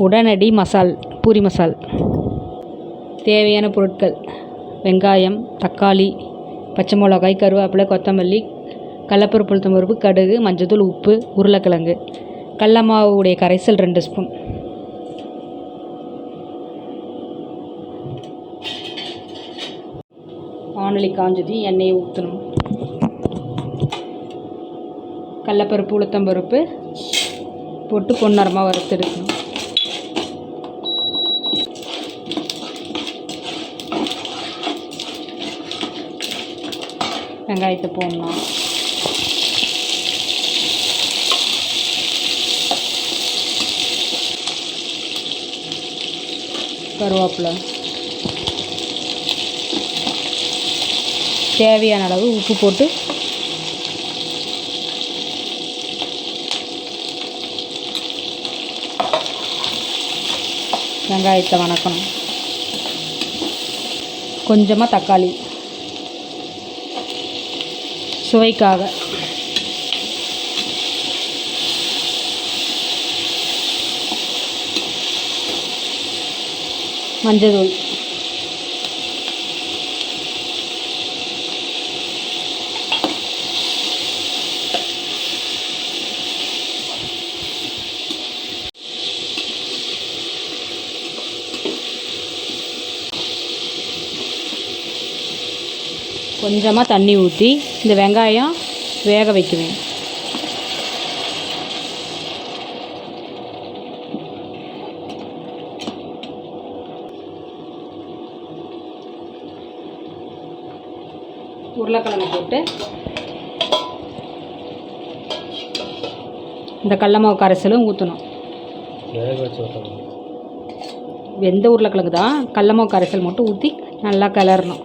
உடனடி மசால் பூரி மசால். தேவையான பொருட்கள்: வெங்காயம், தக்காளி, பச்சை மிளகாய், கருவேப்பிலை, கொத்தமல்லி, கடலப்பருப்பு, உளுத்தம்பருப்பு, கடுகு, மஞ்சள்தூள், உப்பு, உருளைக்கிழங்கு. கடல மாவுடைய கரைசல் 2 ஸ்பூன். வாணலி காஞ்சது, எண்ணெயை ஊற்றணும். கடலப்பருப்பு, உளுத்தம்பருப்பு போட்டு பொன்னிறமாக வறுத்தெடுக்கணும். வெங்காயத்தை போடணும். கருவேப்பிலை, தேவையான அளவு உப்பு போட்டு வெங்காயத்தை வணக்கணும். கொஞ்சமாக தக்காளி சுவைக்காக. மஞ்சள், கொஞ்சமாக தண்ணி ஊற்றி இந்த வெங்காயம் வேக வைக்குவேன். உருளைக்கிழங்கு போட்டு இந்த கடல மாவு கரைசலும் ஊற்றணும். வெந்த உருளைக்கிழங்கு தான், கடல மாவு கரைசல் மட்டும் ஊற்றி நல்லா கிளறணும்.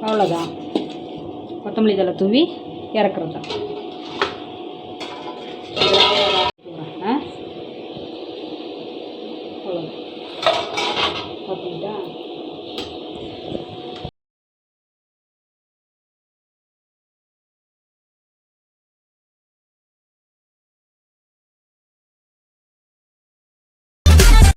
அவ்வளோதான். கொத்தமல்லி தழை தூவி இறக்குறது தான்.